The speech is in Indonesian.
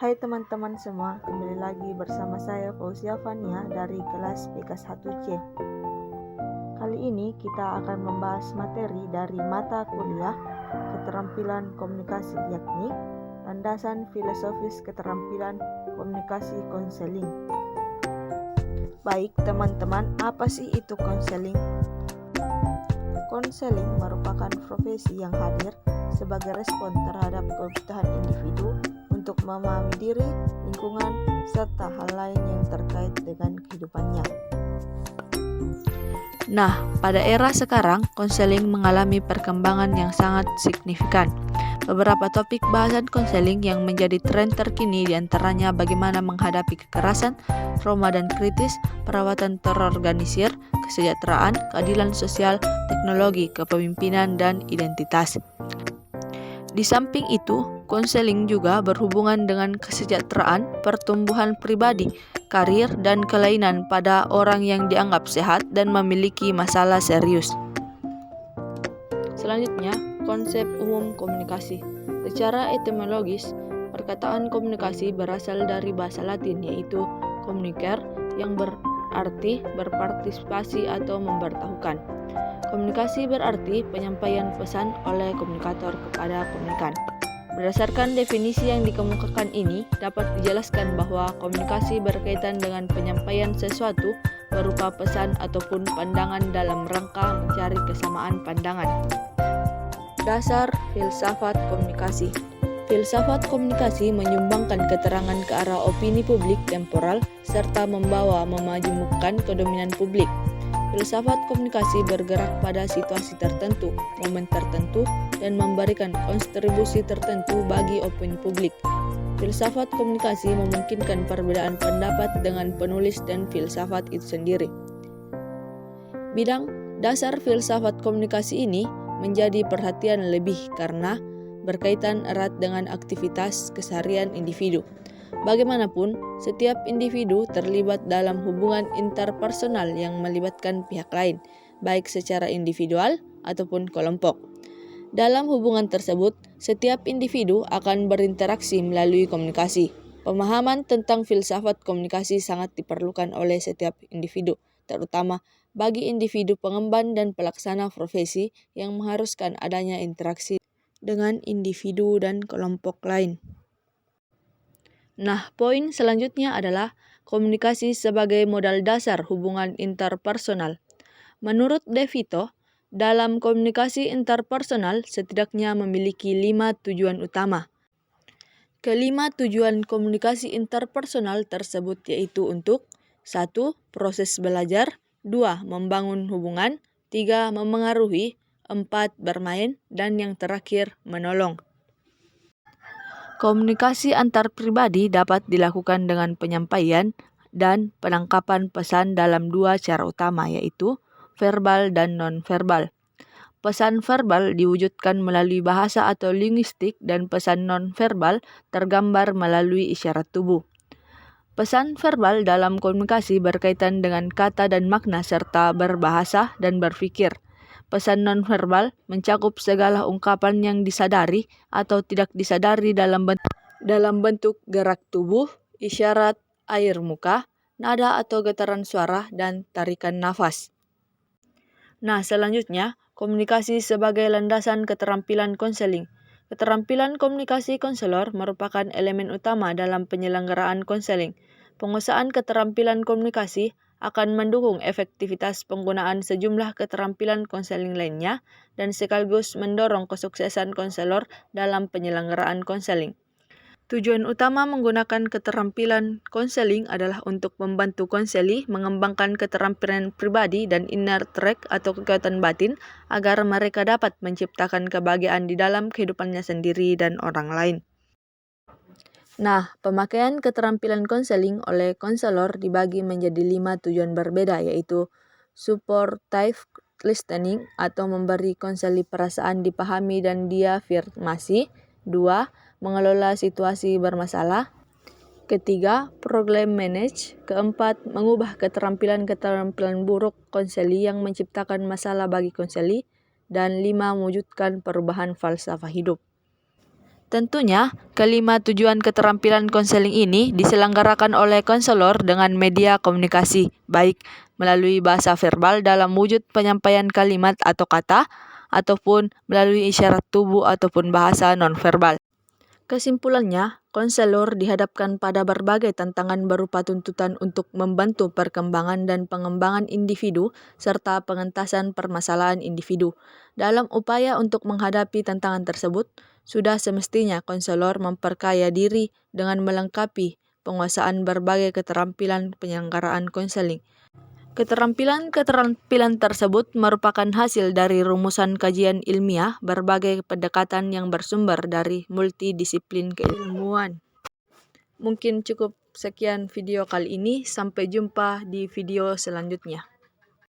Hai teman-teman semua, kembali lagi bersama saya Fauzia Fania dari kelas PKS 1C. Kali ini kita akan membahas materi dari mata kuliah Keterampilan Komunikasi, yakni Landasan Filosofis Keterampilan Komunikasi Konseling. Baik teman-teman, apa sih itu konseling? Konseling merupakan profesi yang hadir sebagai respon terhadap kebutuhan individu untuk memahami diri, lingkungan, serta hal lain yang terkait dengan kehidupannya. Nah, pada era sekarang, konseling mengalami perkembangan yang sangat signifikan. Beberapa topik bahasan konseling yang menjadi tren terkini diantaranya bagaimana menghadapi kekerasan, trauma dan kritis, perawatan terorganisir, kesejahteraan, keadilan sosial, teknologi, kepemimpinan, dan identitas. Di samping itu, konseling juga berhubungan dengan kesejahteraan, pertumbuhan pribadi, karir, dan kelainan pada orang yang dianggap sehat dan memiliki masalah serius. Selanjutnya, konsep umum komunikasi. Secara etimologis, perkataan komunikasi berasal dari bahasa Latin yaitu communicare yang berarti berpartisipasi atau memberitahukan. Komunikasi berarti penyampaian pesan oleh komunikator kepada komunikan. Berdasarkan definisi yang dikemukakan ini, dapat dijelaskan bahwa komunikasi berkaitan dengan penyampaian sesuatu berupa pesan ataupun pandangan dalam rangka mencari kesamaan pandangan. Dasar filsafat komunikasi. Filsafat komunikasi menyumbangkan keterangan ke arah opini publik temporal serta membawa memajemukkan kedominan publik. Filsafat komunikasi bergerak pada situasi tertentu, momen tertentu, dan memberikan kontribusi tertentu bagi opini publik. Filsafat komunikasi memungkinkan perbedaan pendapat dengan penulis dan filsafat itu sendiri. Bidang dasar filsafat komunikasi ini menjadi perhatian lebih karena berkaitan erat dengan aktivitas keseharian individu. Bagaimanapun, setiap individu terlibat dalam hubungan interpersonal yang melibatkan pihak lain, baik secara individual ataupun kelompok. Dalam hubungan tersebut, setiap individu akan berinteraksi melalui komunikasi. Pemahaman tentang filsafat komunikasi sangat diperlukan oleh setiap individu, terutama bagi individu pengemban dan pelaksana profesi yang mengharuskan adanya interaksi dengan individu dan kelompok lain. Nah, poin selanjutnya adalah komunikasi sebagai modal dasar hubungan interpersonal. Menurut De Vito, dalam komunikasi interpersonal setidaknya memiliki 5 tujuan utama. Kelima tujuan komunikasi interpersonal tersebut yaitu untuk 1. Proses belajar, 2. Membangun hubungan, 3. Memengaruhi, 4. Bermain, dan yang terakhir menolong. Komunikasi antar pribadi dapat dilakukan dengan penyampaian dan penangkapan pesan dalam dua cara utama yaitu verbal dan non-verbal. Pesan verbal diwujudkan melalui bahasa atau linguistik dan pesan non-verbal tergambar melalui isyarat tubuh. Pesan verbal dalam komunikasi berkaitan dengan kata dan makna serta berbahasa dan berpikir. Pesan nonverbal mencakup segala ungkapan yang disadari atau tidak disadari dalam bentuk gerak tubuh, isyarat, air muka, nada atau getaran suara, dan tarikan nafas. Nah, selanjutnya, komunikasi sebagai landasan keterampilan konseling. Keterampilan komunikasi konselor merupakan elemen utama dalam penyelenggaraan konseling. Penguasaan keterampilan komunikasi akan mendukung efektivitas penggunaan sejumlah keterampilan konseling lainnya dan sekaligus mendorong kesuksesan konselor dalam penyelenggaraan konseling. Tujuan utama menggunakan keterampilan konseling adalah untuk membantu konseli mengembangkan keterampilan pribadi dan inner track atau kekuatan batin agar mereka dapat menciptakan kebahagiaan di dalam kehidupannya sendiri dan orang lain. Nah, pemakaian keterampilan konseling oleh konselor dibagi menjadi 5 tujuan berbeda yaitu supportive listening atau memberi konseli perasaan dipahami dan diafirmasi. 2. Mengelola situasi bermasalah. 3. Problem manage. 4. Mengubah keterampilan buruk konseli yang menciptakan masalah bagi konseli. Dan 5. Mewujudkan perubahan falsafah hidup. Tentunya, kelima tujuan keterampilan konseling ini diselenggarakan oleh konselor dengan media komunikasi, baik melalui bahasa verbal dalam wujud penyampaian kalimat atau kata, ataupun melalui isyarat tubuh ataupun bahasa nonverbal. Kesimpulannya, konselor dihadapkan pada berbagai tantangan berupa tuntutan untuk membantu perkembangan dan pengembangan individu serta pengentasan permasalahan individu. Dalam upaya untuk menghadapi tantangan tersebut, sudah semestinya konselor memperkaya diri dengan melengkapi penguasaan berbagai keterampilan penyelenggaraan konseling. Keterampilan tersebut merupakan hasil dari rumusan kajian ilmiah berbagai pendekatan yang bersumber dari multidisiplin keilmuan. Mungkin cukup sekian video kali ini, sampai jumpa di video selanjutnya.